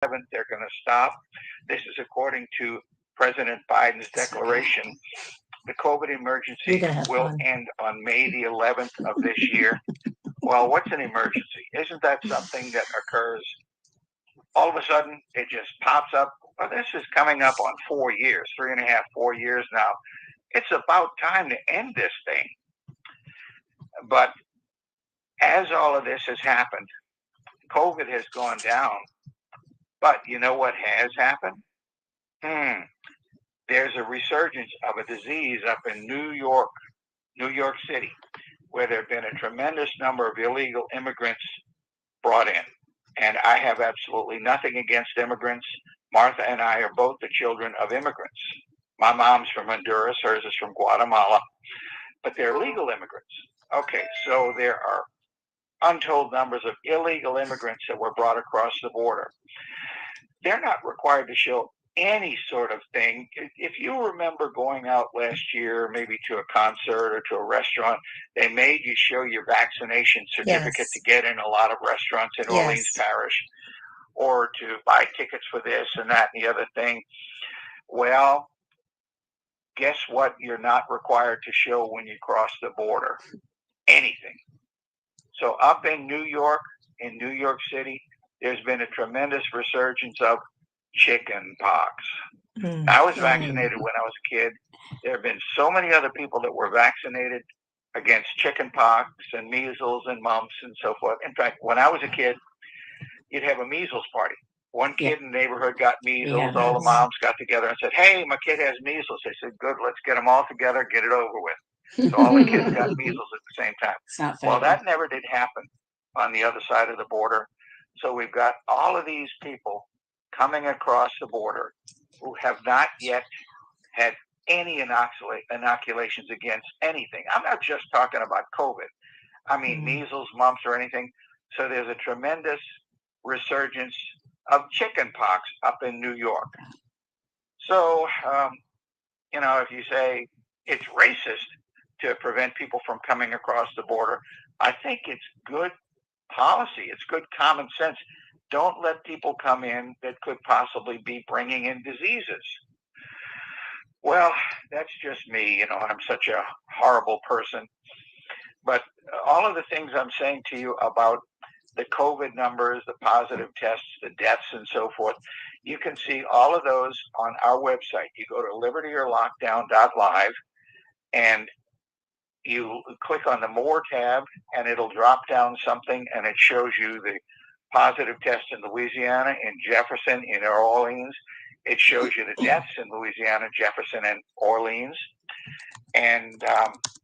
11th, they're going to stop. This is according to President Biden's declaration. The COVID emergency will end on May the 11th of this year. Well, what's an emergency? Isn't that something that occurs all of a sudden? It just pops up. Well, this is coming up on 4 years, 3.5, 4 years now. It's about time to end this thing. But as all of this has happened, COVID has gone down. But you know what has happened? There's a resurgence of a disease up in New York City, where there have been a tremendous number of illegal immigrants brought in. And I have absolutely nothing against immigrants. Martha and I are both the children of immigrants. My mom's from Honduras, hers is from Guatemala, but they're legal immigrants. Okay, so there are untold numbers of illegal immigrants that were brought across the border. They're not required to show any sort of thing. If you remember going out last year, maybe to a concert or to a restaurant, they made you show your vaccination certificate to get in a lot of restaurants in Orleans Parish, or to buy tickets for this and that and the other thing. Well, guess what you're not required to show when you cross the border? Anything. So up in New York City, there's been a tremendous resurgence of chicken pox. I was vaccinated when I was a kid. There have been so many other people that were vaccinated against chicken pox and measles and mumps and so forth. In fact, when I was a kid, you'd have a measles party. One kid in the neighborhood got measles. All the moms got together and said, "Hey, my kid has measles." They said, "Good, let's get them all together, get it over with." So all the kids got measles at the same time. Well, that never did happen on the other side of the border. So we've got all of these people coming across the border who have not yet had any inoculations against anything. I'm not just talking about COVID. I mean measles, mumps, or anything. So there's a tremendous resurgence of chicken pox up in New York. So, if you say it's racist to prevent people from coming across the border, I think it's good policy. It's good common sense. Don't let people come in that could possibly be bringing in diseases. Well, that's just me. I'm such a horrible person. But all of the things I'm saying to you about the COVID numbers, the positive tests, the deaths, and so forth, you can see all of those on our website. You go to libertyorlockdown.live and you click on the More tab, and it'll drop down something, and it shows you the positive tests in Louisiana, in Jefferson, in Orleans. It shows you the deaths in Louisiana, Jefferson, and Orleans. And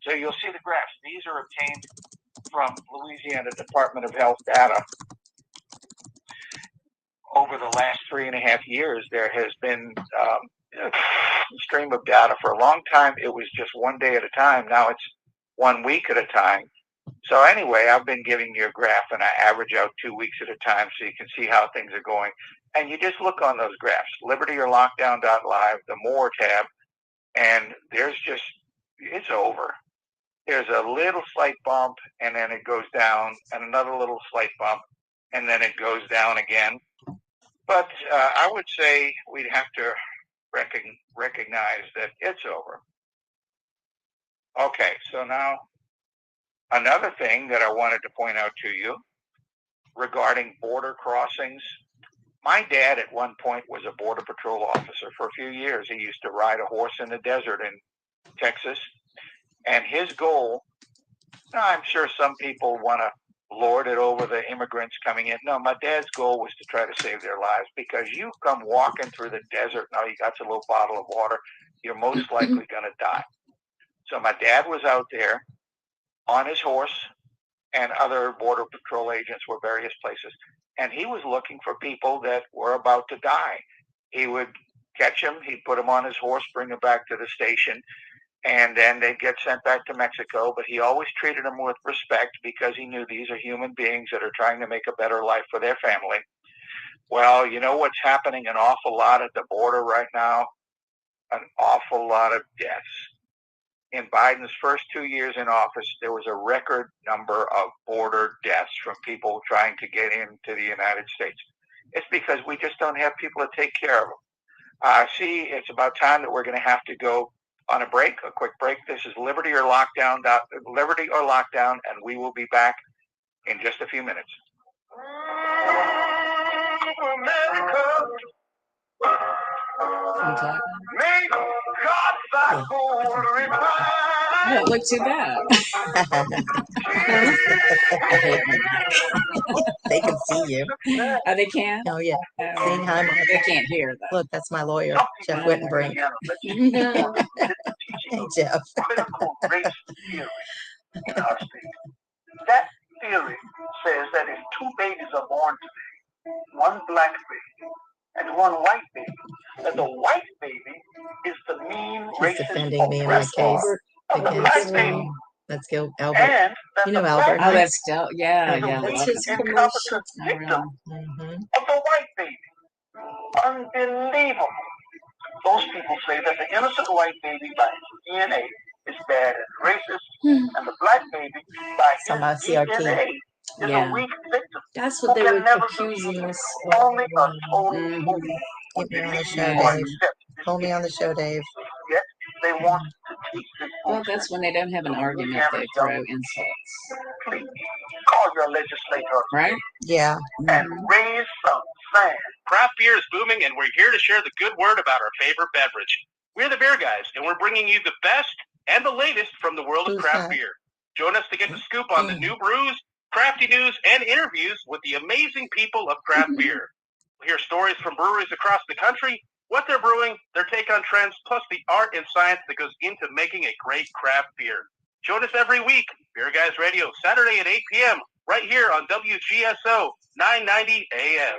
so you'll see the graphs. These are obtained from Louisiana Department of Health data. Over the last 3.5 years, there has been a stream of data. For a long time, it was just 1 day at a time. Now it's 1 week at a time. So anyway, I've been giving you a graph, and I average out 2 weeks at a time so you can see how things are going. And you just look on those graphs, libertyorlockdown.live, the More tab, and it's over. There's a little slight bump, and then it goes down, and another little slight bump, and then it goes down again. But I would say we'd have to recognize that it's over. Okay, so now another thing that I wanted to point out to you regarding border crossings. My dad at one point was a Border Patrol officer for a few years. He used to ride a horse in the desert in Texas. And his goal, I'm sure some people want to lord it over the immigrants coming in. No, my dad's goal was to try to save their lives, because you come walking through the desert and all you got's a little bottle of water, you're most likely going to die. So my dad was out there on his horse, and other Border Patrol agents were various places. And he was looking for people that were about to die. He would catch them, he'd put them on his horse, bring them back to the station, and then they'd get sent back to Mexico. But he always treated them with respect, because he knew these are human beings that are trying to make a better life for their family. Well, you know what's happening an awful lot at the border right now? An awful lot of deaths. In Biden's first 2 years in office, there was a record number of border deaths from people trying to get into the United States. It's because we just don't have people to take care of them. See, it's about time that we're going to have to go on a break, a quick break. This is Liberty or Lockdown, and we will be back in just a few minutes. America. May God thy glory I don't look too bad. They can see you. Oh, they can? Oh, yeah. Oh, Saying hi, Mark. they can't hear, though. Look, that's my lawyer, Jeff Wittenbrink. Hey, Jeff. Critical race theory in our state. That theory says that if two babies are born today, one black baby and one white baby, that the white baby is the mean He's racist defending me in my case. of the black baby. Let's go, Albert. And that You know the Albert, black Oh, right? that's still, yeah, baby yeah. is I the love weak, it. incompetent victim Mm-hmm. of the white baby. Unbelievable. Those people say that the innocent white baby by his DNA is bad and racist, and the black baby by his DNA is a weak victim. That's what they were accusing us of. Only a total Mhm. fool Get me on the show, Yeah. Dave. Hold me on the show, Dave. Yet they want to teach this Well, that's when they don't have an argument, they throw insults. Please call your legislator, Right? Yeah. and raise some sand. Craft beer is booming, and we're here to share the good word about our favorite beverage. We're the Beer Guys, and we're bringing you the best and the latest from the world of Who's craft that? beer. Join us to get the scoop on the new brews, crafty news, and interviews with the amazing people of craft beer. We'll hear stories from breweries across the country, what they're brewing, their take on trends, plus the art and science that goes into making a great craft beer. Join us every week, Beer Guys Radio, Saturday at 8 p.m., right here on WGSO 990 AM.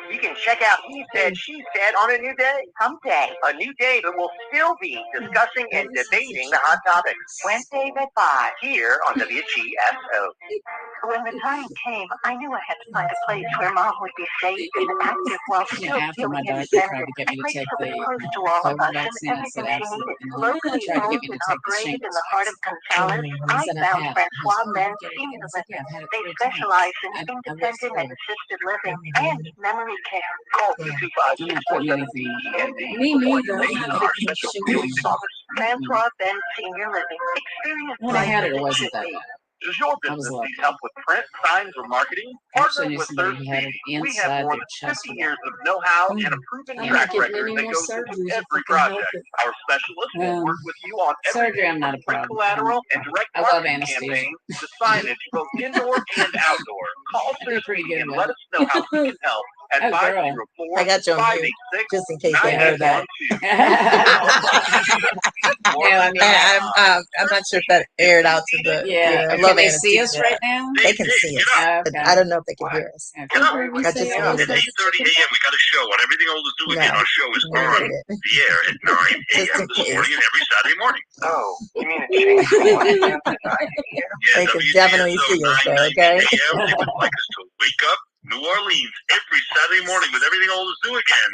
You can check out He Said, She Said on a new day. Hump Day. A new day that will still be discussing and debating the hot topics. Wednesdays at 5 here on WGSO. When the time came, I knew I had to find a place where Mom would be safe and active while Yeah, still after my feeling doctor tried independent. to get A me to place take that was the close to all of COVID us and vaccine, I everything said she absolutely needed. not. Locally He tried to owned get me in to our take the brave in shingles the heart of Gonzales, vaccine. I I said, I found have. Francois He Men said, Senior I said, yeah, Living. I've had it They 3 times. specialize in I was independent and there. assisted living and memory care. Call I'm not putting 225-647-END. anything. Me neither. Our special feelings office. Francois Ben Senior Living. Experience When I life had it, as it wasn't should that be. bad. Does your I was business lucky. need help with print, signs, or marketing? I Partner actually knew with somebody Third who had it Speedy. We have inside more their than chest 50 wall. years of know-how and a proven I'm track not getting record any that more goes into surgeries if every I can help project. it. Our specialists will work with you on Surgery, everything I'm not from a print problem. collateral and direct I love marketing anesthesia. campaigns to signage, both indoor and outdoor. Call I do pretty good and with let it. us know how we can help at Oh, girl. 504 I got you on mute, 586 just in case they heard that. 9812. No, I mean, I'm not sure if that aired out to the. yeah. I Can love they see us anesthesia. right now? They can see us, but Okay. I don't know if they can hear us. Okay. I just muted us. 8:30 a.m. We got a show on Everything Old is New Again. No, Our show is on muted it. the air at 9 Just a.m. in this case. morning and every Saturday morning. Oh, you mean it changed from 1 a.m. to 9 a.m.? Yeah, They can WGSO definitely see us though, 990 okay? a.m. They would like us to wake up New Orleans every Saturday morning with Everything Old is New Again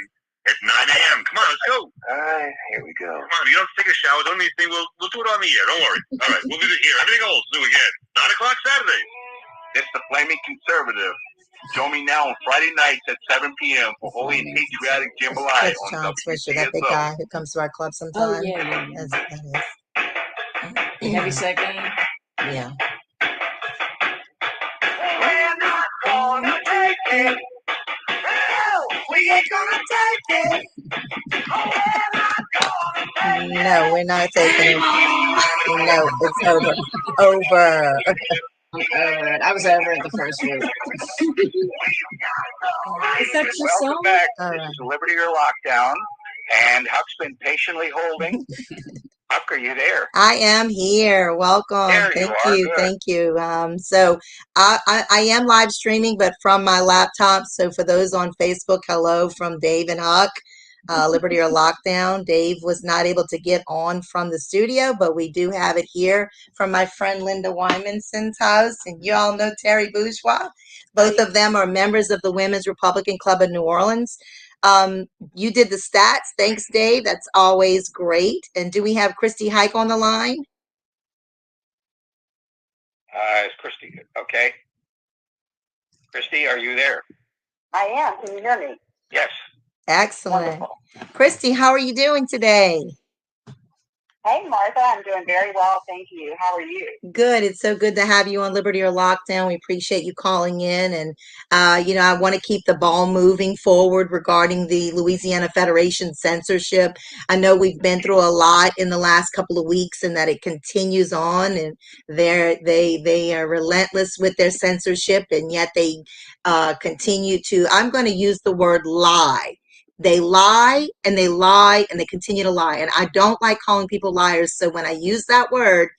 at 9 a.m. Come on, let's go. All right, here we go. Come on, you don't have to take a shower, don't need anything. We'll do it on the air. Don't worry. All right, we'll be here. Everything Old is New Again. 9 o'clock Saturday. It's the Flaming Conservative. Join me now on Friday nights at 7 p.m. for Holy and Patriotic Jambalaya That's on John Swisher, that big WGSO. guy who comes to our club Oh, sometime. yeah. That Heavy second. yeah. We're not gonna take it. Hell, we ain't gonna take it. Oh, we're not gonna take it. No, we're not taking it. No, it's over. Over. I'm over it. I was over it the first week. Is that your Welcome song? back. All This right. is Liberty or Lockdown, and Huck's been patiently holding. Huck, are you there? I am here. Welcome. There you Thank are. you. Good. Thank you. So I am live streaming, but from my laptop. So for those on Facebook, hello from Dave and Huck. Liberty or Lockdown. Dave was not able to get on from the studio, but we do have it here from my friend Linda Wymanson's house. And you all know Terry Bourgeois. Both of them are members of the Women's Republican Club of New Orleans. You did the stats. Thanks, Dave. That's always great. And do we have Christy Hike on the line? Is Christy good? Okay. Christy, are you there? I am. Can you hear me? Yes. Excellent. Wonderful. Christy, how are you doing today? Hey, Martha. I'm doing very well. Thank you. How are you? Good. It's so good to have you on Liberty or Lockdown. We appreciate you calling in. And, I want to keep the ball moving forward regarding the Louisiana Federation censorship. I know we've been through a lot in the last couple of weeks and that it continues on. And they are relentless with their censorship. And yet they continue to, I'm going to use the word lie. They lie and they lie and they continue to lie. And I don't like calling people liars. So when I use that word,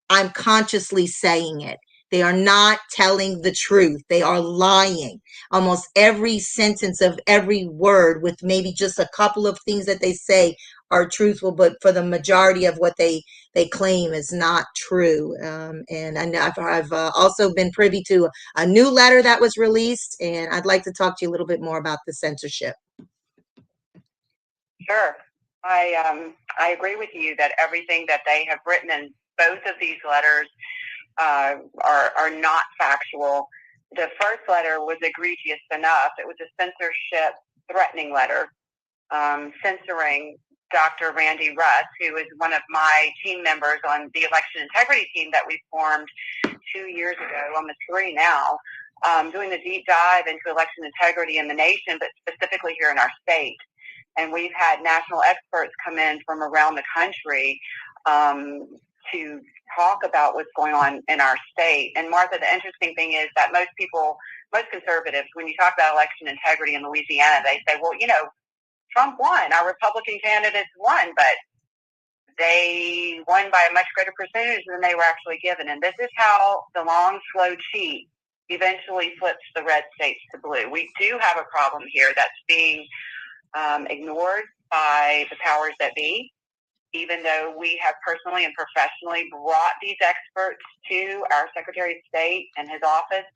I'm consciously saying it. They are not telling the truth. They are lying. Almost every sentence of every word, with maybe just a couple of things that they say, are truthful, but for the majority of what they claim is not true. And I know I've also been privy to a new letter that was released, and I'd like to talk to you a little bit more about the censorship. Sure. I agree with you that everything that they have written in both of these letters are not factual. The first letter was egregious enough. It was a censorship threatening letter, censoring Dr. Randy Russ, who is one of my team members on the election integrity team that we formed 2 years ago, almost 3 now, doing a deep dive into election integrity in the nation, but specifically here in our state. And we've had national experts come in from around the country to talk about what's going on in our state. And Martha, the interesting thing is that most conservatives, when you talk about election integrity in Louisiana, they say, well, Trump won, our Republican candidates won, but they won by a much greater percentage than they were actually given. And this is how the long, slow cheat eventually flips the red states to blue. We do have a problem here that's being ignored by the powers that be, even though we have personally and professionally brought these experts to our Secretary of State and his office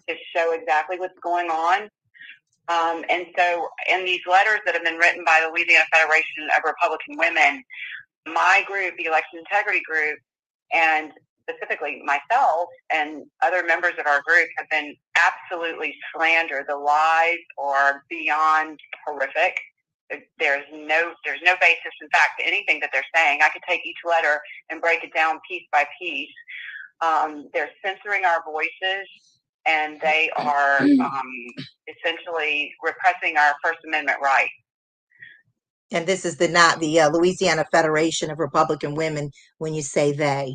to show exactly what's going on. And so in these letters that have been written by the Louisiana Federation of Republican Women, my group, the Election Integrity Group, and specifically myself and other members of our group have been absolutely slandered. The lies are beyond horrific. There's no basis, in fact, to anything that they're saying. I could take each letter and break it down piece by piece. They're censoring our voices, and they are essentially repressing our First Amendment rights. And this is not the Louisiana Federation of Republican Women when you say they.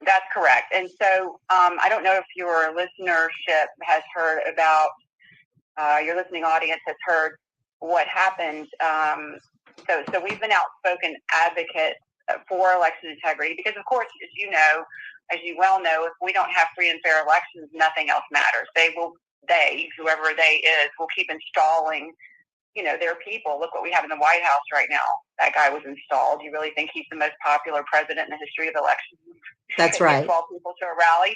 That's correct. And so I don't know if your listenership has heard about, your listening audience has heard what happened. So we've been outspoken advocates for election integrity because, of course, as you well know, if we don't have free and fair elections, nothing else matters. Whoever they is, will keep installing, their people. Look what we have in the White House right now. That guy was installed. You really think he's the most popular president in the history of elections? That's right. 12 people to a rally.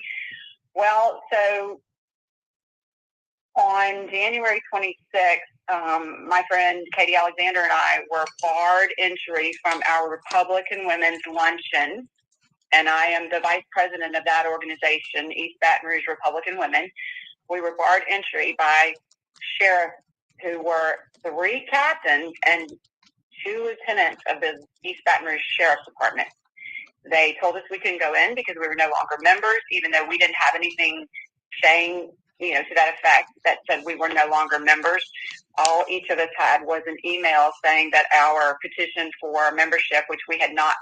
Well, so on January 26th, my friend Katie Alexander and I were barred entry from our Republican Women's Luncheon, and I am the vice president of that organization, East Baton Rouge Republican Women. We were barred entry by sheriffs who were 3 captains and 2 lieutenants of the East Baton Rouge Sheriff's Department. They told us we couldn't go in because we were no longer members, even though we didn't have anything saying, to that effect that said we were no longer members. All each of us had was an email saying that our petition for membership, which we had not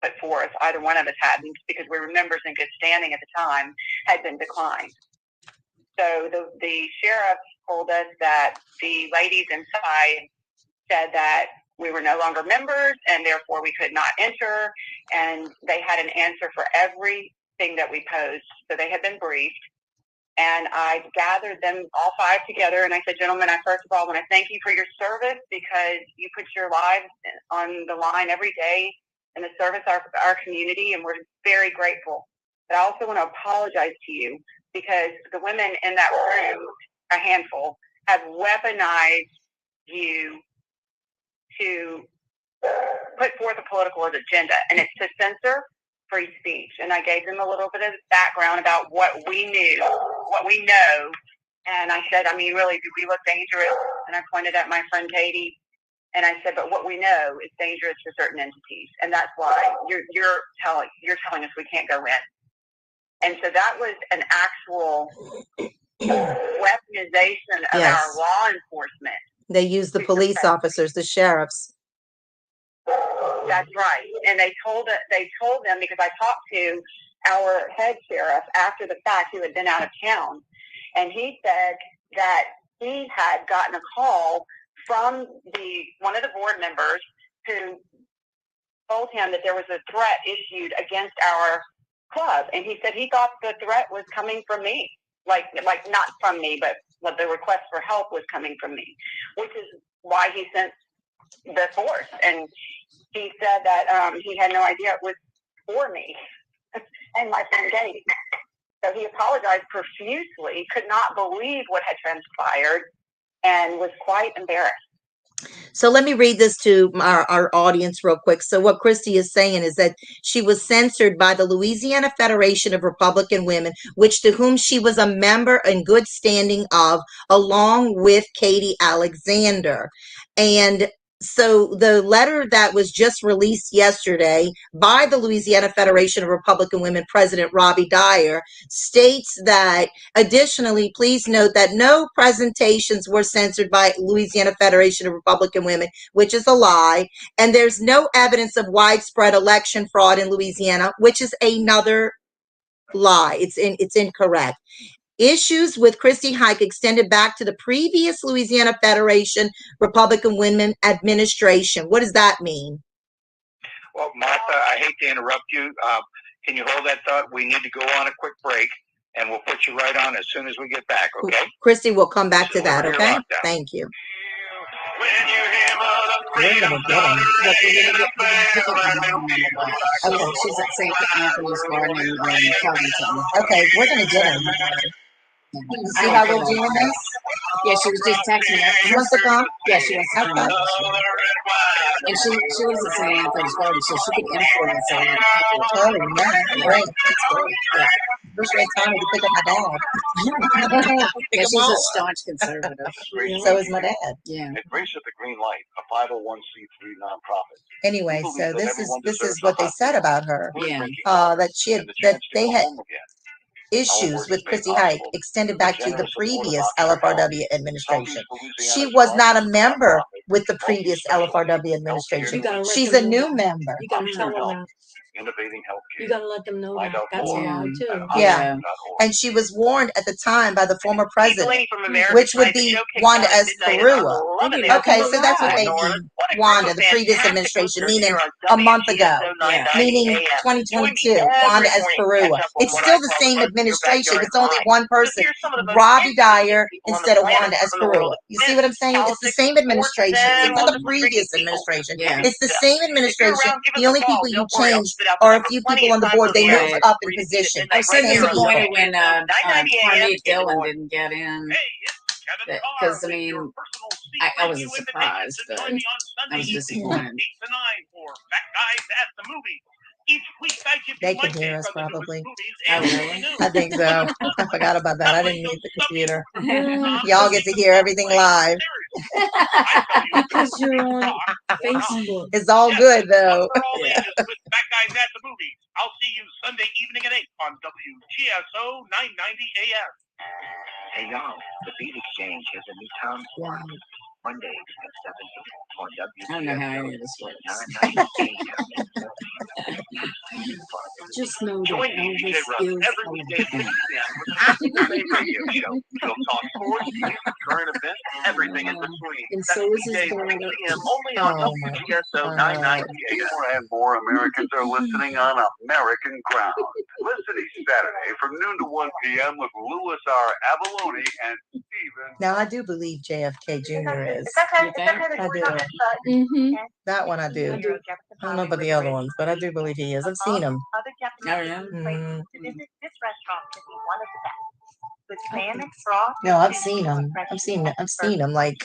put forth, either one of us hadn't, because we were members in good standing at the time, had been declined. So the sheriff told us that the ladies inside said that we were no longer members and therefore we could not enter, and they had an answer for everything that we posed. So they had been briefed, and I gathered them all 5 together and I said, gentlemen, I first of all want to thank you for your service because you put your lives on the line every day in the service of our community, and we're very grateful. But I also want to apologize to you because the women in that room, a handful, have weaponized you to put forth a political agenda, and it's to censor free speech. And I gave them a little bit of background about what we know And I said, I mean, really, do we look dangerous? And I pointed at my friend Katie, and I said, but what we know is dangerous for certain entities, and that's why you're telling us we can't go in. And so that was an actual weaponization of Yes. our law enforcement. They use the police officers, the sheriffs. That's right. And they told them, because I talked to our head sheriff after the fact, who had been out of town, and he said that he had gotten a call from one of the board members who told him that there was a threat issued against our club, and he said he thought the threat was coming from me, like not from me, but what the request for help was coming from me, which is why he sent the force. And he said that he had no idea it was for me and my friend Katie. So he apologized profusely, could not believe what had transpired, and was quite embarrassed. So let me read this to our audience real quick. So what Christy is saying is that she was censored by the Louisiana Federation of Republican Women, to whom she was a member in good standing of, along with Katie Alexander. And so the letter that was just released yesterday by the Louisiana Federation of Republican Women President Robbie Dyer states that, additionally, please note that no presentations were censored by Louisiana Federation of Republican Women, which is a lie, and there's no evidence of widespread election fraud in Louisiana, which is another lie. It's incorrect. Issues with Christy Hike extended back to the previous Louisiana Federation Republican Women administration. What does that mean? Well, Martha, I hate to interrupt you. Can you hold that thought? We need to go on a quick break, and we'll put you right on as soon as we get back, okay? Christy will come back to that, okay? Thank you. We're gonna get him. Look, okay, she's at St. Anthony's Garden in Covington. Okay, we're gonna get him. See how we're doing this? Yeah, she was just texting us. She wants to come? Yeah, she wants to come. And she was at St. Anthony's Garden, so she could influence her. Oh, yeah, great. That's great. Yeah. Wish we had time to pick up my dad. Yeah, she's a staunch conservative. So is my dad. Yeah. It brings up the green light, a 501c3 nonprofit. Anyway, so this is what they said about her. Yeah. That they had issues with Christy Hike extended back to the previous LFRW administration. She was not a member with the previous LFRW administration. She's a new member. You gotta tell them that. Innovating healthcare. You gotta let them know that. That's a lie too. Yeah. And she was warned at the time by the former president, Lady from America which would tried to be showcase Wanda how as midnight Perua. is 11 Okay, so that's what they North. mean. What a Wanda, group the of previous fantastic administration, listeners meaning here on a month ago, WGSO 990 meaning AM. 2022, Join me Wanda every as morning to Perua. catch up on It's what still I the call same Your administration. Backyard It's only Live. one Just person, hear some of the most Robbie interesting Dyer people on the instead of planet Wanda as from the world Perua. of You see what I'm saying? It's the politics, same administration. sports, It's and not the just previous bringing people administration. Yeah. It's the same If you're administration. around, give us The a only call. people you Don't worry, I'll change spit out the are a number. few Plenty people on of the time board. They on the move air. up in Repeat position. it I was so right here on disappointed when 990 AM. Harmeet Dillon didn't get in. Because, I mean, I wasn't surprised, but I was disappointed. They can hear us probably. Oh, really? I think so. I forgot about that. I didn't need the computer. Y'all get to hear everything live. Because you're on Facebook. It's all good though. Yeah. I'll see you Sunday evening at 8 on WGSO 990 AM. Hey, y'all, the Beat Exchange has a new time slot. Mondays at 7 on I don't know how any of this works. 990 Just know that Join me, DJ Elvis Russ, is every weekday at 6 p.m. with the radio show. We'll talk sports, news, current events, everything in between. and so is his Weekdays at 6 daughter. p.m. only on Oh, my WGSO 990 AM. More and more Americans are listening on American Ground. Listen each Saturday from noon to 1 p.m. with Louis R. Avalone and Stephen. Now I do believe JFK Jr. is. You think? I do. Mm-hmm. That one I do. I don't know about the other ones, but I do believe he is. I've seen him. Oh, yeah? Mm. This restaurant could be one of the best. With salmon broth. No, I've seen him. I've seen him. Like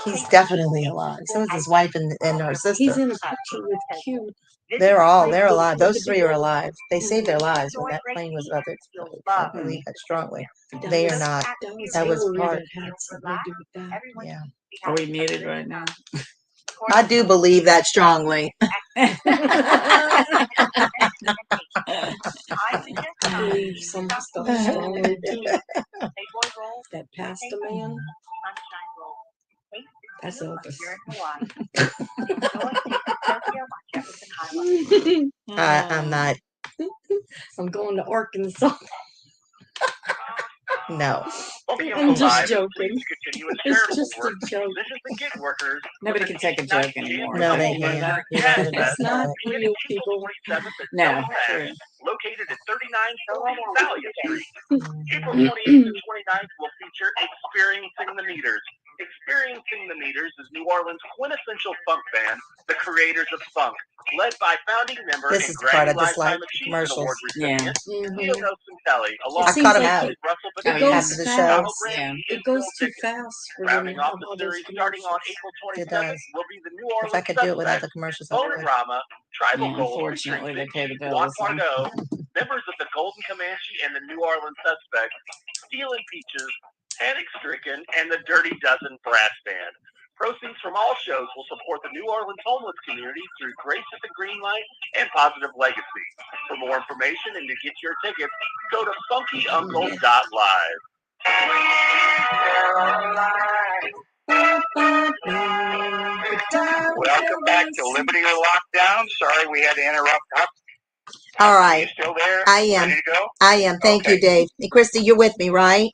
He's definitely alive. So is his wife and her He's sister. in a picture with Q. They're Like alive. the Those three are big alive. They saved their Mhm. lives when that plane was about to explode. I believe that strongly. They are not. That was That was part. Hillary that had something to do with that. Yeah. Are we muted right now? I do believe that strongly. I believe some stuff strongly too. That pastor man, that's Elvis. I'm not. I'm going to Arkansas. No. I'm just joking. Continuous It's charitable just work. a joke. This is the gig workers. Nobody can take a joke anymore. No, Is they that what can't. that- You know, It's not real, people. No, true. Located at 3940 Thalia Street. April Mhm. 28th and 29th will feature Experiencing the Meters. Experiencing the Meters is New Orleans' quintessential funk band, the creators of funk, led by founding member This and is the part I Grammy dislike, Lifetime Achievement commercials. Award recipient, Mhm. Leo Nelson Kelly, along I with cut 'em like out. Russell It Oh, goes yeah. After the fast. show. Yeah. It goes too fast for them Rounding to off have the all those series starting on commercials. April It 27th does. will be the New If I Orleans could do it without Suspect, the commercials, I would. Bonorama, Tribal Yeah, Gold, unfortunately, they pay the Juan bills. Huh? Pardo, members of the Golden Comanche and the New Orleans Suspect, Steel and Peaches, Panic Stricken, and the Dirty Dozen Brass Band. Proceeds from all shows will support the New Orleans homeless community through Grace at the Green Light and Positive Legacy. For more information and to get your tickets, go to funkyuncle.live. Welcome back to Liberty or Lockdown. Sorry we had to interrupt. All Are right. you still there? I am. Ready to go? I am. Thank you, Okay. Dave. And Christy, you're with me, right?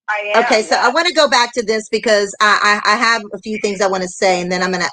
I am. Okay, so I yes. want to go back to this because I have a few things I want to say, and then I'm going to,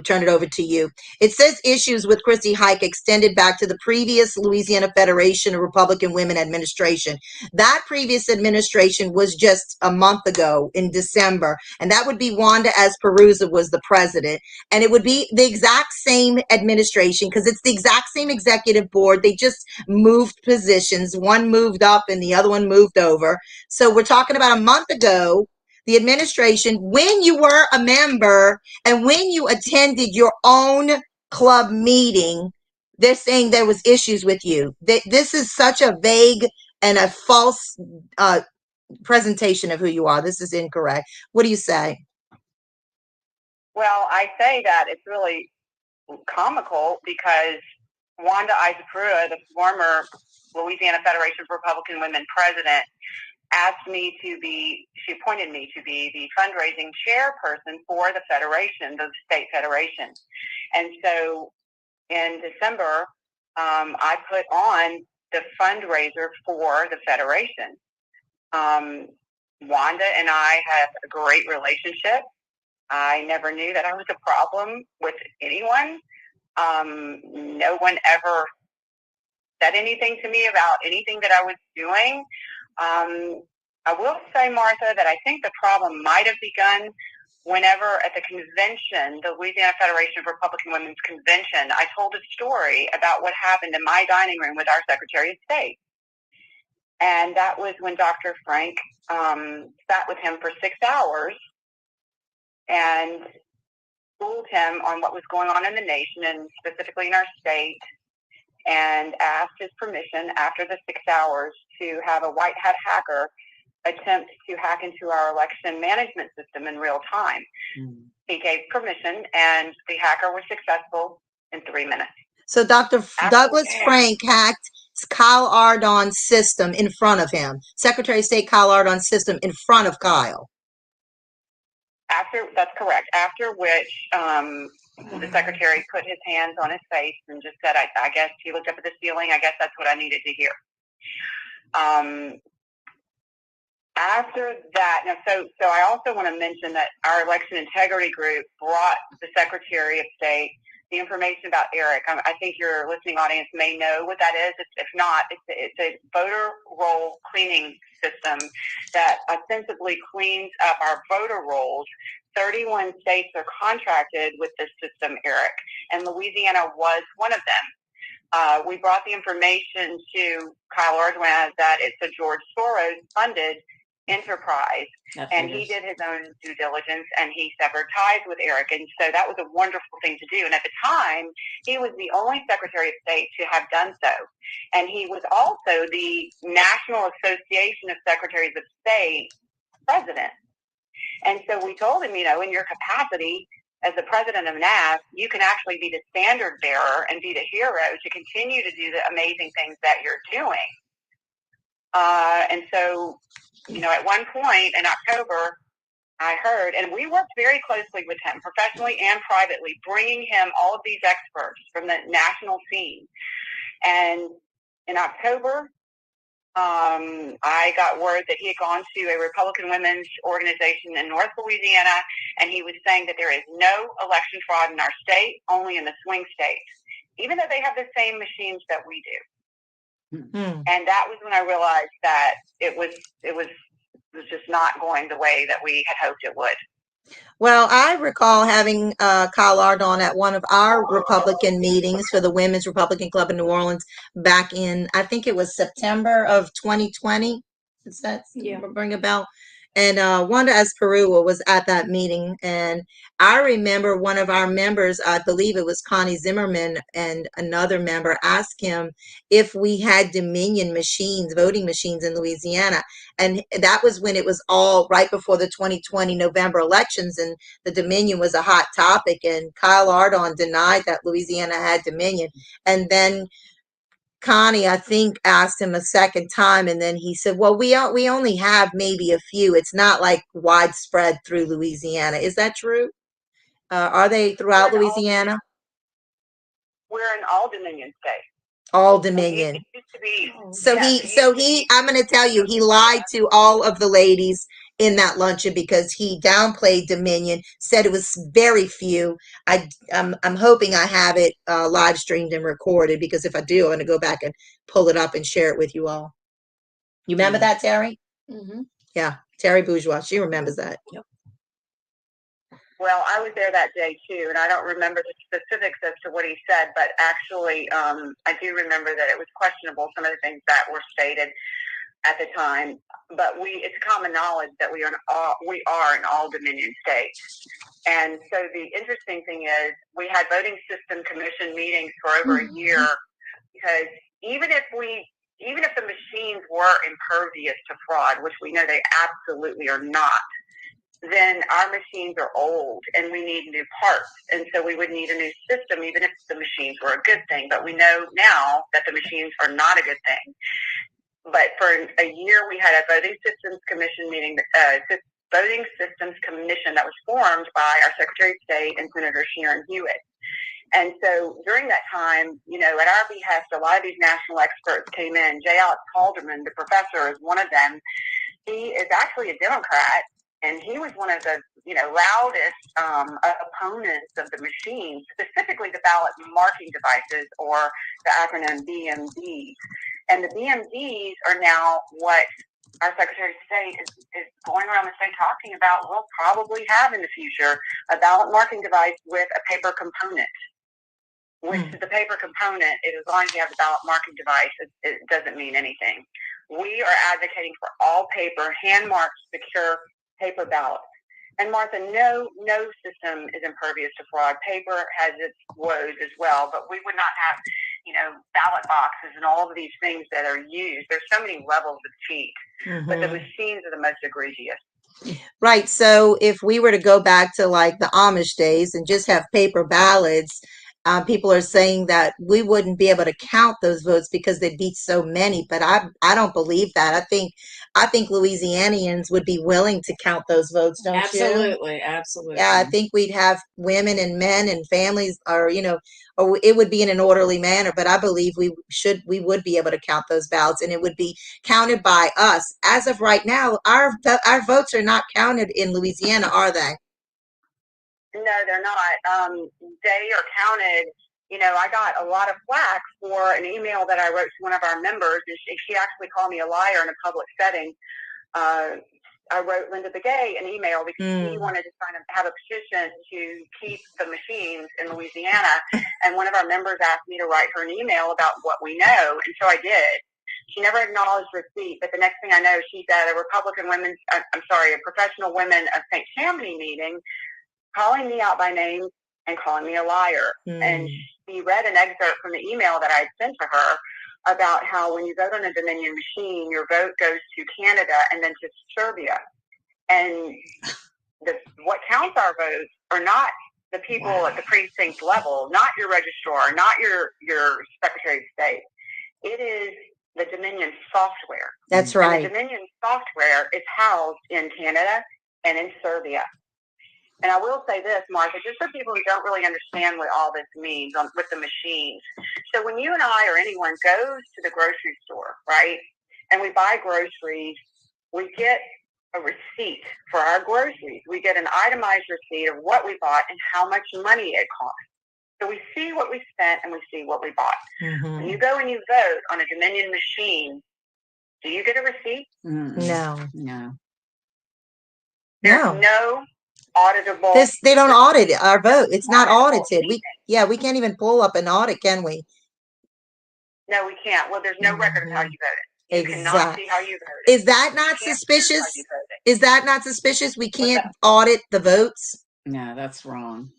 turn it over to you. It says issues with Christy Hike extended back to the previous Louisiana Federation of Republican Women administration. That previous administration was just a month ago in December, and that would be Wanda Asperuza was the president, and it would be the exact same administration because it's the exact same executive board. They just moved positions. One moved up and the other one moved over. So we're talking about a month ago, the administration, when you were a member and when you attended your own club meeting, they're saying there was issues with you. This is such a vague and a false presentation of who you are. This is incorrect. What do you say? Well, I say that it's really comical because Wanda Isapua, the former Louisiana Federation of Republican Women president, she appointed me to be the fundraising chairperson for the federation, the state federation. And so in December, I put on the fundraiser for the federation. Wanda and I have a great relationship. I never knew that I was a problem with anyone. No one ever said anything to me about anything that I was doing. I will say, Martha, that I think the problem might have begun whenever at the convention, the Louisiana Federation of Republican Women's Convention, I told a story about what happened in my dining room with our Secretary of State. And that was when Dr. Frank sat with him for 6 hours and schooled him on what was going on in the nation and specifically in our state, and asked his permission after the 6 hours to have a white hat hacker attempt to hack into our election management system in real time. He gave permission, and the hacker was successful in 3 minutes. So Dr. Douglas Frank hacked Kyle Ardon's system in front of him. Secretary of State Kyle Ardon's system in front of Kyle. That's correct. After which the secretary put his hands on his face and just said, I guess he looked up at the ceiling. I guess that's what I needed to hear. After that, now, so I also want to mention that our election integrity group brought the Secretary of State the information about ERIC. I think your listening audience may know what that is. If not, it's a voter roll cleaning system that ostensibly cleans up our voter rolls. 31 states are contracted with this system, ERIC, and Louisiana was one of them. We brought the information to Kyle Ardon that it's a George Soros funded enterprise. That And he figures. did his own due diligence, and he severed ties with Eric. And so that was a wonderful thing to do. And at the time, he was the only Secretary of State to have done so. And he was also the National Association of Secretaries of State president. And so we told him, you know, in your capacity as the president of NAF, you can actually be the standard bearer and be the hero to continue to do the amazing things that you're doing. And so, you know, at one point in October, I heard, and we worked very closely with him, professionally and privately, bringing him all of these experts from the national scene. And in October, I got word that he had gone to a Republican women's organization in North Louisiana, and he was saying that there is no election fraud in our state, only in the swing states, even though they have the same machines that we do. Hmm. And that was when I realized that it was just not going the way that we had hoped it would. Well, I recall having Kyle Lardon at one of our Republican meetings for the Women's Republican Club in New Orleans back in, I think it was September of 2020. Does that ring a bell? And Wanda Esperua was at that meeting. And I remember one of our members, I believe it was Connie Zimmerman, and another member asked him if we had Dominion machines, voting machines in Louisiana. And that was when it was all right before the 2020 November elections, and the Dominion was a hot topic. And Kyle Lardon denied that Louisiana had Dominion. And then Connie, I think, asked him a second time, and then he said, well, we only have maybe a few. It's not like widespread through Louisiana. Is that true? Are they throughout Louisiana? We're in all Dominion states. All Dominion. It used to be, I'm going to tell you, he lied to all of the ladies in that luncheon because he downplayed Dominion, said it was very few. I'm hoping I have it live streamed and recorded, because if I do, I'm going to go back and pull it up and share it with you all. You remember that, Terry? Mm-hmm. Yeah, Terry Bourgeois. She remembers that. Yep. Well, I was there that day too, and I don't remember the specifics as to what he said, but actually, I do remember that it was questionable, some of the things that were stated at the time. But it's common knowledge that we are in all Dominion states. And so the interesting thing is, we had voting system commission meetings for over a year, because even if the machines were impervious to fraud, which we know they absolutely are not, then our machines are old and we need new parts. And so we would need a new system, even if the machines were a good thing. But we know now that the machines are not a good thing. But for a year, we had a voting systems commission meeting, voting systems commission that was formed by our Secretary of State and Senator Sharon Hewitt. And so during that time, you know, at our behest, a lot of these national experts came in. J. Alex Halderman, the professor, is one of them. He is actually a Democrat, and he was one of the, you know, loudest opponents of the machines, specifically the ballot marking devices, or the acronym BMDs. And the BMDs are now what our Secretary of State is going around the state talking about. We'll probably have in the future a ballot marking device with a paper component. Which the paper component, as long as you have the ballot marking device, it doesn't mean anything. We are advocating for all paper, hand-marked, secure paper ballots. And Martha, no system is impervious to fraud. Paper has its woes as well, but we would not have, you know, ballot boxes and all of these things that are used. There's so many levels of cheat, but the machines are the most egregious. Right. So if we were to go back to like the Amish days and just have paper ballots, people are saying that we wouldn't be able to count those votes because there'd be so many, but I don't believe that. I think Louisianians would be willing to count those votes, don't Absolutely, you? absolutely. Yeah, I think we'd have women and men and families, or, you know, or it would be in an orderly manner, but I believe we would be able to count those ballots, and it would be counted by us. As of right now, our votes are not counted in Louisiana, are they? No, they're not. They are counted. You know, I got a lot of flack for an email that I wrote to one of our members, and she actually called me a liar in a public setting. I wrote Linda Begay an email because she wanted to try to have a petition to keep the machines in Louisiana, and one of our members asked me to write her an email about what we know, and so I did. She never acknowledged receipt, but the next thing I know, she's at a a professional women of St. Tammany meeting, calling me out by name and calling me a liar. And she read an excerpt from the email that I had sent to her about how when you vote on a Dominion machine, your vote goes to Canada and then to Serbia. And what counts our votes are not the people at the precinct level, not your registrar, not your Secretary of State. It is the Dominion software. That's right. And the Dominion software is housed in Canada and in Serbia. And I will say this, Martha, just for people who don't really understand what all this means with the machines. So when you and I or anyone goes to the grocery store, right, and we buy groceries, we get a receipt for our groceries. We get an itemized receipt of what we bought and how much money it cost. So we see what we spent and we see what we bought. When you go and you vote on a Dominion machine, do you get a receipt? No. There's no auditable. They don't audit our vote. It's not audited. We can't even pull up an audit, can we? No, we can't. Well, there's no record of how you voted. You cannot see how you voted. Is that not suspicious? Is that not suspicious? We can't audit the votes? No, that's wrong.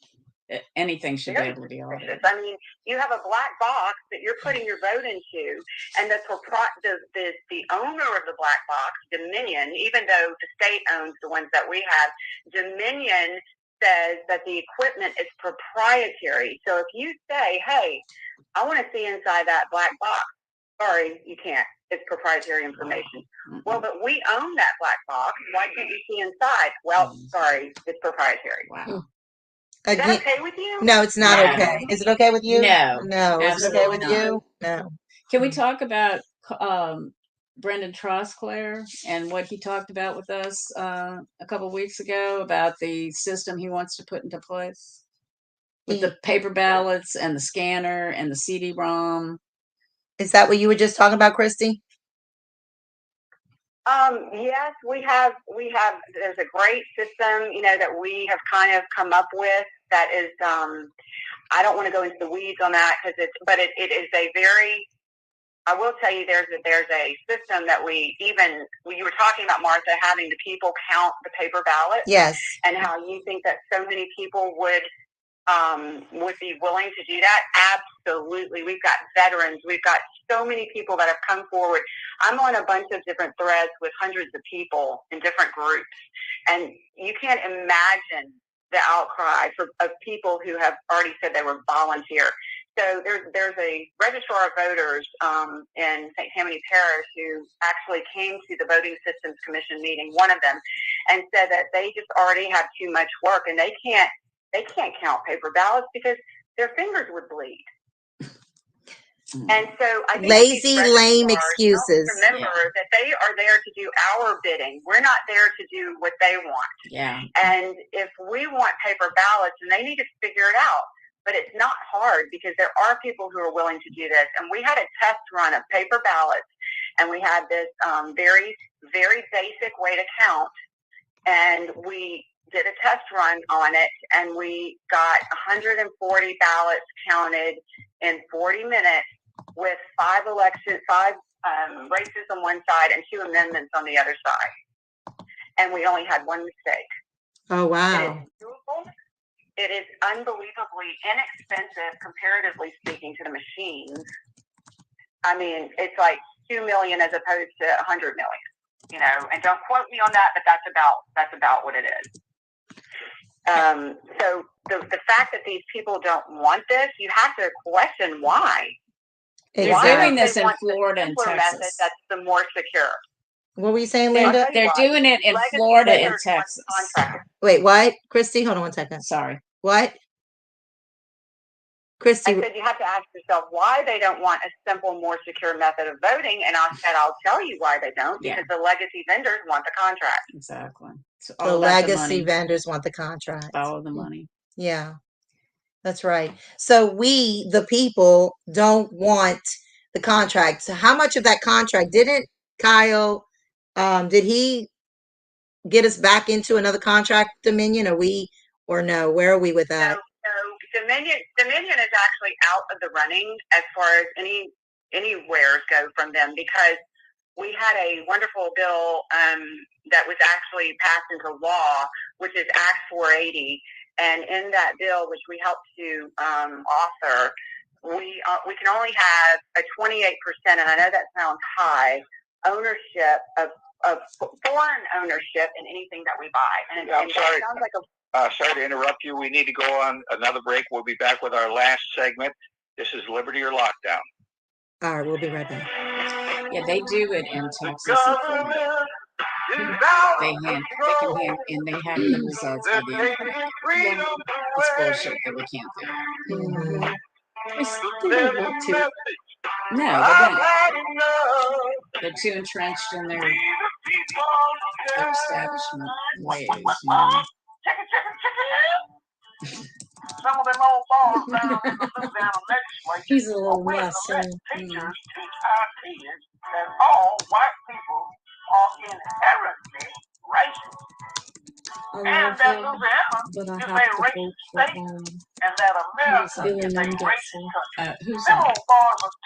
Anything should be able to be audited. I mean, you have a black box that you're putting your vote into, and the owner of the black box, Dominion, even though the state owns the ones that we have, Dominion says that the equipment is proprietary. So if you say, hey, I want to see inside that black box, sorry, you can't. It's proprietary information. Well, but we own that black box. Why can't you see inside? Well, sorry, it's proprietary. Wow. Is that okay with you? No, it's not okay. Is it okay with you? No. Is it okay with you? No. Can we talk about Brendan Trosclair and what he talked about with us a couple of weeks ago about the system he wants to put into place with the paper ballots and the scanner and the CD-ROM? Is that what you were just talking about, Christy? Yes, we have, there's a great system, that we have kind of come up with that is, I don't want to go into the weeds on that because it is a very, I will tell you there's a system that you were talking about, Martha, having the people count the paper ballots. Yes. And how you think that so many people would be willing to do that. Absolutely. We've got veterans. We've got so many people that have come forward. I'm on a bunch of different threads with hundreds of people in different groups. And you can't imagine the outcry of people who have already said they were volunteer. So there's a registrar of voters in St. Tammany Parish who actually came to the Voting Systems Commission meeting, one of them, and said that they just already have too much work and they can't count paper ballots because their fingers would bleed. And so I think lazy, lame excuses. Remember that they are there to do our bidding. We're not there to do what they want. Yeah. And if we want paper ballots, then they need to figure it out. But it's not hard because there are people who are willing to do this. And we had a test run of paper ballots, and we had this very, very basic way to count. And we did a test run on it, and we got 140 ballots counted in 40 minutes with five races on one side and 2 amendments on the other side. And we only had one mistake. Oh, wow. It is doable. It is unbelievably inexpensive, comparatively speaking, to the machines. I mean, it's like 2 million as opposed to 100 million, and don't quote me on that, but that's about what it is. So the fact that these people don't want this, you have to question why. Exactly. They're doing this in Florida and Texas. That's the more secure. What were you saying, Linda? They're doing it in Florida and Texas. Wait, what? Christy, hold on 1 second. Sorry. What? Christy. I said you have to ask yourself why they don't want a simple, more secure method of voting, and I said I'll tell you why they don't, because the legacy vendors want the contract. Exactly. The legacy vendors want the contract. Follow the money. Yeah, that's right. So we, the people, don't want the contract. So how much of that contract didn't Kyle? Did he get us back into another contract, Dominion? Or no? Where are we with that? No, Dominion is actually out of the running as far as any anywhere go from them, because we had a wonderful bill that was actually passed into law, which is Act 480, and in that bill, which we helped to author, we can only have a 28%, and I know that sounds high, ownership of foreign ownership in anything that we buy. And I'm and sorry. that sounds like Sorry to interrupt you. We need to go on another break. We'll be back with our last segment. This is Liberty or Lockdown. All right, we'll be right back. Yeah, they do it in Texas. They can hand, and they have the results by the end of the day. It's bullshit that we can't do. Mhm. They don't want to. No, they don't. They're too entrenched in their establishment ways, you know. Some of them old balls down in the Louisiana legislature He's a little are willing mess. to let teachers teach our kids that all white people are inherently racist. I And love that him, Louisiana but I is have a to racist vote for state, and that America Billy is a Menendez. racist country. Who's Them that? old boys are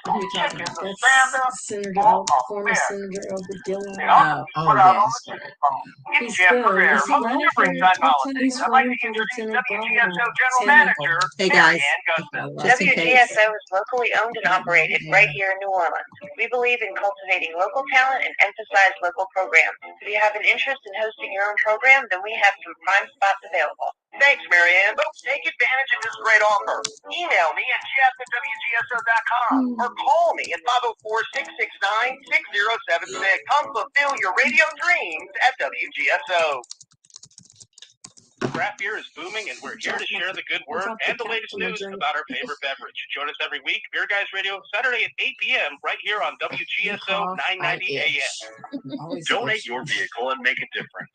Who are too you talking chicken about? to stand up That's Senator, for former America. Senator Albert Dillon. They ought to Oh, put out on yes, the right. chicken bone. It's He's Jeff good. Greer, Is he host running of for Ringside Lieutenant? Politics. He's I'd like running to for introduce Lieutenant WGSO Governor. General Manager, Hey, Mary guys. Ann Gustin. Just in case. WGSO is locally owned and operated right here in New Orleans. We believe in cultivating local talent and emphasize local programs. If you have an interest in hosting your own program, then we have some prime spots available. Thanks, Mary Ann. Take advantage of this great offer. Email me at jeff@wgso.com or call me at 504-669-6076. Come fulfill your radio dreams at WGSO. Craft beer is booming, and we're here to share the good word and the latest news about our favorite beverage. Join us every week, Beer Guys Radio, Saturday at 8 p.m. right here on WGSO 990 AM. Donate your vehicle and make a difference.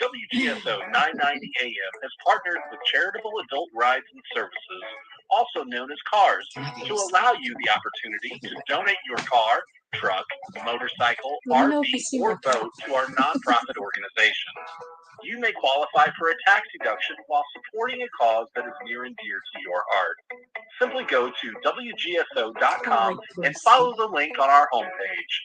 WGSO 990 AM has partnered with Charitable Adult Rides and Services, also known as CARS, to allow you the opportunity to donate your car, truck, motorcycle, RV, or boat to our nonprofit organization. You may qualify for a tax deduction while supporting a cause that is near and dear to your heart. Simply go to WGSO.com and follow the link on our homepage.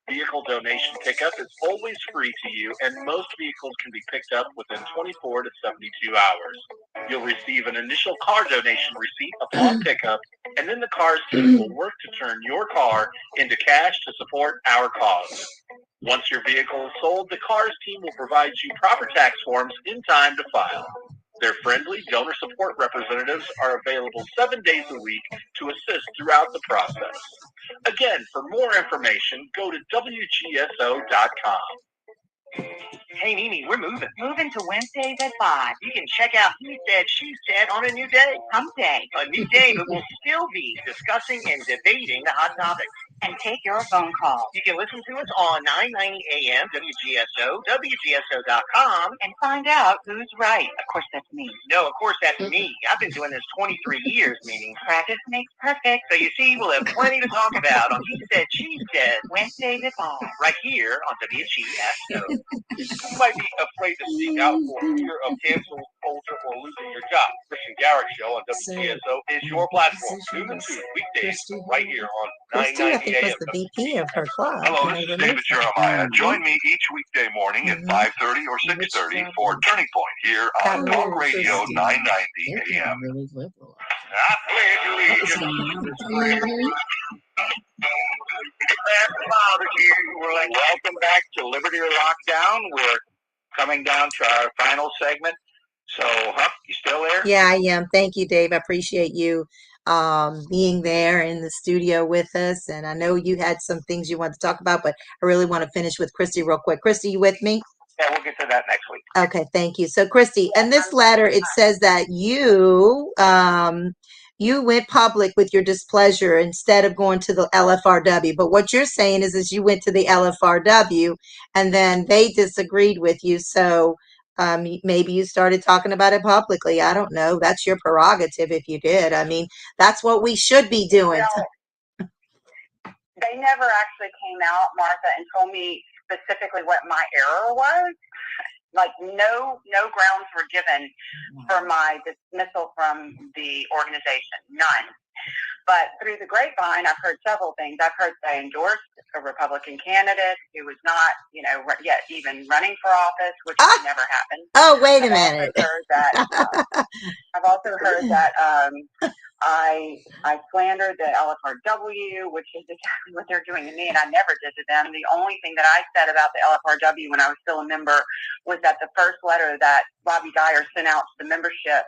Vehicle donation pickup is always free to you, and most vehicles can be picked up within 24 to 72 hours. You'll receive an initial car donation receipt upon pickup, and then the CARS team will work to turn your car into cash to support our cause. Once your vehicle is sold, the CARS team will provide you proper tax forms in time to file. Their friendly donor support representatives are available 7 days a week to assist throughout the process. Again, for more information, go to WGSO.com. Hey, Mimi, we're moving. Moving to Wednesdays at 5. You can check out He Said, She Said on a new day. Hump day. A new day that will still be discussing and debating the hot topics. And take your phone call. You can listen to us on 990 AM, WGSO, WGSO.com. And find out who's right. Of course, that's me. No, of course, that's me. I've been doing this 23 years, Mimi. Practice makes perfect. So you see, we'll have plenty to talk about on He Said, She Said, Wednesdays at 5. right here on WGSO. You might be afraid to speak out for fear of cancel culture or losing your job. Christian Garrett Show on WGSO is your platform. Noon to 2 weekdays right here on Christy, I 990 think, was AM. the VP of her club. Hello, and this they is removed David her. Jeremiah. Join me each weekday morning at 5:30 or 6:30 for Turning Point here on Talk Radio 990 AM. Really liberal. I pledge allegiance. Welcome back to Liberty or Lockdown. We're coming down to our final segment. So, Huck, you still there? Yeah, I am. Thank you, Dave. I appreciate you being there in the studio with us. And I know you had some things you wanted to talk about, but I really want to finish with Christy real quick. Christy, you with me? Yeah, we'll get to that next week. Okay, thank you. So, Christy, in this letter, it says that you went public with your displeasure instead of going to the LFRW. But what you're saying is you went to the LFRW and then they disagreed with you. So maybe you started talking about it publicly. I don't know. That's your prerogative if you did. I mean, that's what we should be doing. Well, they never actually came out, Martha, and told me specifically what my error was. Like no grounds were given for my dismissal from the organization. None. But through the grapevine, I've heard several things. I've heard they endorsed a Republican candidate who was not, yet even running for office, which Ah! would never happen. Oh, wait a I've minute. also heard that. I've also heard that I slandered the LFRW, which is exactly what they're doing to me, and I never did to them. The only thing that I said about the LFRW when I was still a member was that the first letter that Bobby Dyer sent out to the membership,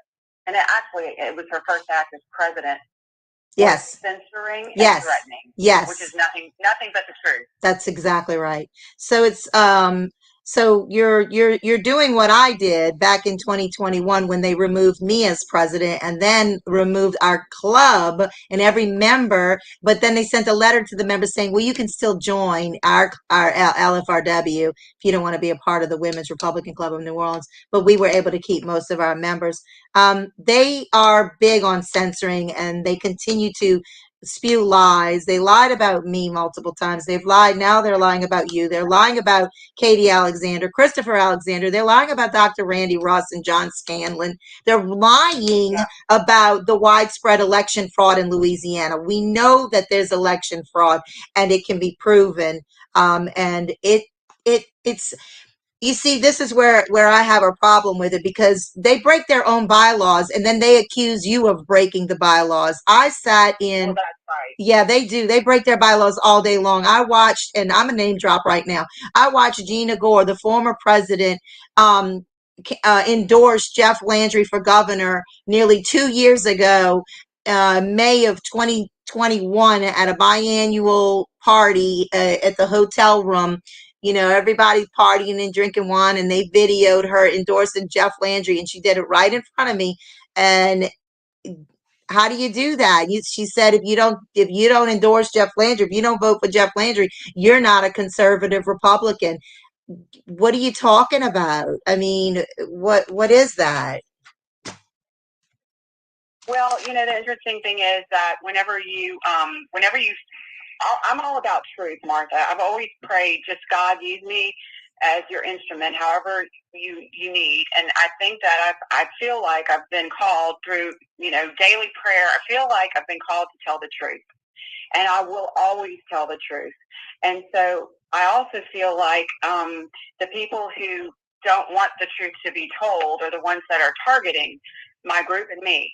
and it was her first act as president, Yes. censoring and Yes. threatening. Yes. Which is nothing but the truth. That's exactly right. So it's so you're doing what I did back in 2021 when they removed me as president and then removed our club and every member, but then they sent a letter to the members saying, well, you can still join our LFRW if you don't want to be a part of the Women's Republican Club of New Orleans, but we were able to keep most of our members. They are big on censoring and they continue to spew lies. They lied about me multiple times. They've lied. Now they're lying about you. They're lying about Katie Alexander, Christopher Alexander. They're lying about Dr. Randy Ross and John Scanlon. They're lying about the widespread election fraud in Louisiana. We know that there's election fraud and it can be proven. And it's you see, this is where I have a problem with it because they break their own bylaws and then they accuse you of breaking the bylaws. I sat in. Well, that's right. Yeah, they do. They break their bylaws all day long. I watched, and I'm a name drop right now. I watched Gina Gore, the former president, endorse Jeff Landry for governor nearly 2 years ago, May of 2021, at a biannual party at the hotel room. Everybody's partying and drinking wine, and they videoed her endorsing Jeff Landry, and she did it right in front of me. And how do you do that? She said, if you don't endorse Jeff Landry, if you don't vote for Jeff Landry, you're not a conservative Republican. What are you talking about? I mean, what is that? Well, the interesting thing is that whenever you, I'm all about truth, Martha. I've always prayed, just God, use me as your instrument, however you need. And I think that I feel like I've been called through, daily prayer. I feel like I've been called to tell the truth, and I will always tell the truth. And so I also feel like the people who don't want the truth to be told are the ones that are targeting my group and me.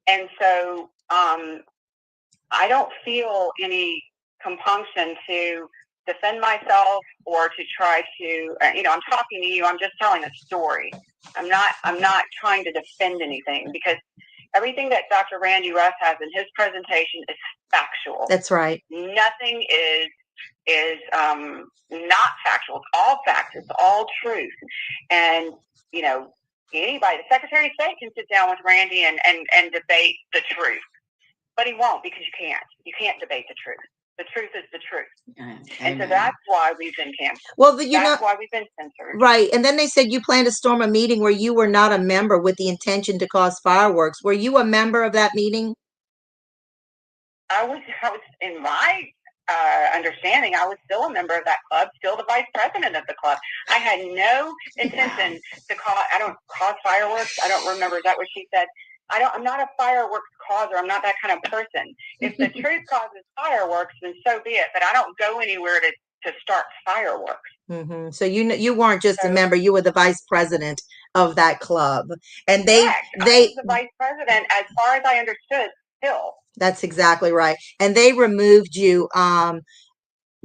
And so I don't feel any compunction to defend myself or to try to, I'm talking to you. I'm just telling a story. I'm not trying to defend anything because everything that Dr. Randy Russ has in his presentation is factual. That's right. Nothing is not factual. It's all facts. It's all truth. And, anybody, the Secretary of State can sit down with Randy and debate the truth, but he won't because you can't. You can't debate the truth. The truth is the truth. And so that's why we've been canceled. Well, that's why we've been censored. Right. And then they said you plan to storm a meeting where you were not a member with the intention to cause fireworks. Were you a member of that meeting? I was in my understanding, I was still a member of that club, still the vice president of the club. I had no intention to cause fireworks. I don't remember. Is that what she said? I'm not a fireworks causer. I'm not that kind of person. If the truth causes fireworks, then so be it. But I don't go anywhere to start fireworks. Mm-hmm. So you weren't just a member. You were the vice president of that club, and I was the vice president, as far as I understood. Still, that's exactly right. And they removed you.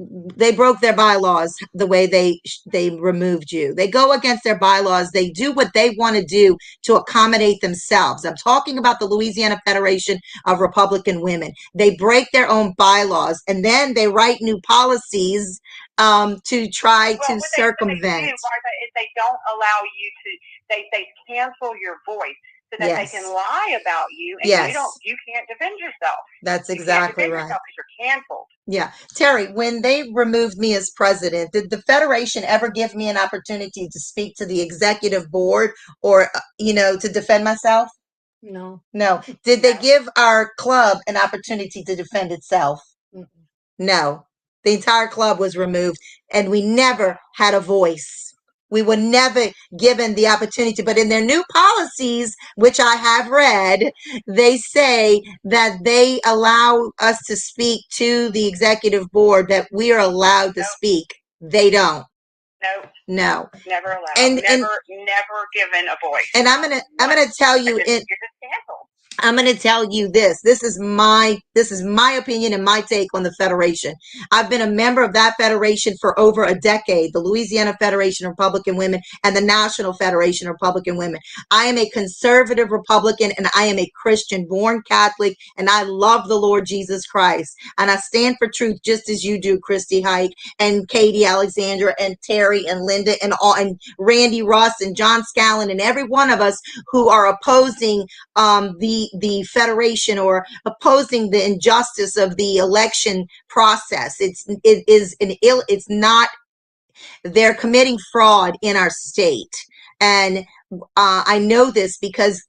They broke their bylaws the way they removed you. They go against their bylaws. They do what they want to do to accommodate themselves. I'm talking about the Louisiana Federation of Republican Women. They break their own bylaws and then they write new policies to try to circumvent. What they do, Martha, is they don't allow you to. They cancel your voice. So that they can lie about you, and you can't defend yourself. That's exactly right. Because you're canceled. Yeah, Terry. When they removed me as president, did the Federation ever give me an opportunity to speak to the executive board, or to defend myself? No. Did they give our club an opportunity to defend itself? Mm-mm. No. The entire club was removed, and we never had a voice. We were never given the opportunity. But in their new policies, which I have read, they say that they allow us to speak to the executive board, that we are allowed to No. speak. They don't. No, No. never allowed. And Never given a voice. and I'm gonna tell you It's it. a scandal. I'm going to tell you this. This is my opinion and my take on the Federation. I've been a member of that federation for over a decade, the Louisiana Federation of Republican Women and the National Federation of Republican Women. I am a conservative Republican and I am a Christian, born Catholic, and I love the Lord Jesus Christ. And I stand for truth just as you do, Christy Hike and Katie Alexandra and Terry and Linda and all, and Randy Russ and John Scallon and every one of us who are opposing the federation or opposing the injustice of the election process. It's not, they're committing fraud in our state. And I know this because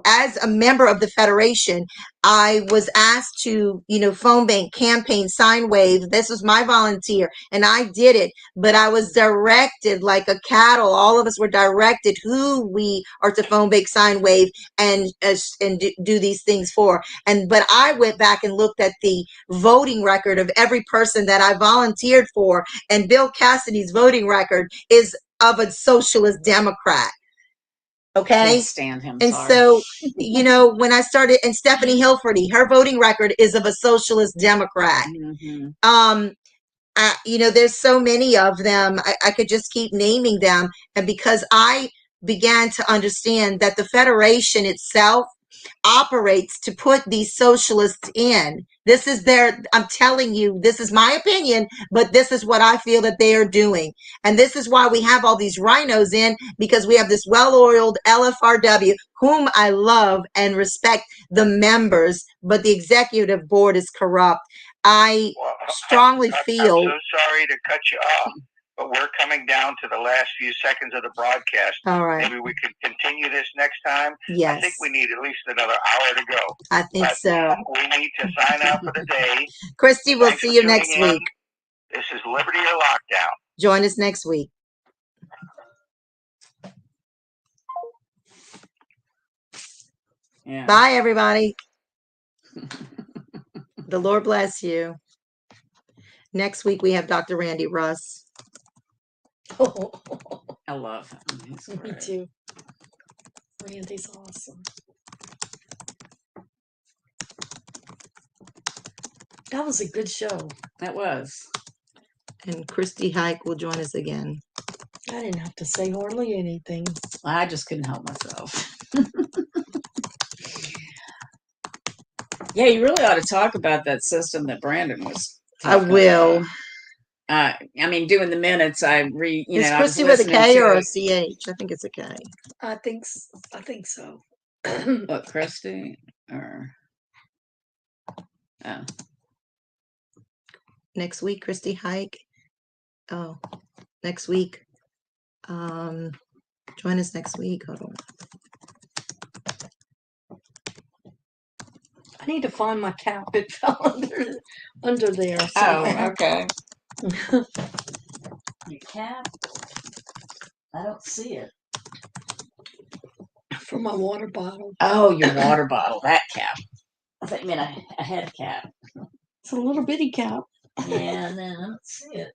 as a member of the Federation, I was asked to, phone bank, campaign, sign wave. This was my volunteer and I did it, but I was directed like a cattle. All of us were directed who we are to phone bank, sign wave and do these things for. But I went back and looked at the voting record of every person that I volunteered for, and Bill Cassidy's voting record is of a socialist Democrat. Okay. Can't stand him. And sorry. so, when I started, and Stephanie Hilferty, her voting record is of a socialist Democrat. Mhm. There's so many of them. I could just keep naming them. And because I began to understand that the Federation itself operates to put these socialists in. This is I'm telling you, this is my opinion, but this is what I feel that they are doing. And this is why we have all these rhinos in, because we have this well-oiled LFRW, whom I love and respect the members, but the executive board is corrupt. I strongly feel. I'm so sorry to cut you off, but we're coming down to the last few seconds of the broadcast. All right. Maybe we could continue this next time. Yes. I think we need at least another hour to go. I think so. We need to sign out for the day. Christy, we'll Thanks see for you tuning next in. week. This is Liberty or Lockdown. Join us next week. Yeah. Bye, everybody. The Lord bless you. Next week, we have Dr. Randy Russ. I love him. He's Me great. too. Randy's awesome. That was a good show. That was. And Christy Hike will join us again. I didn't have to say hardly anything. I just couldn't help myself. Yeah, you really ought to talk about that system that Brandon was I talking will. about. I mean, doing the minutes, I was Christy with a listening K to or a it. CH? I think it's a K. I think so. What, Christy? Or oh. Next week, Christy Hike. Oh, next week. Join us next week. Hold on. I need to find my cap. It fell under there. somewhere. Oh, okay. Your cap? I don't see it. For my water bottle. Oh, your water bottle. That cap. I thought you meant a head cap. It's a little bitty cap. Yeah, no, I don't see it.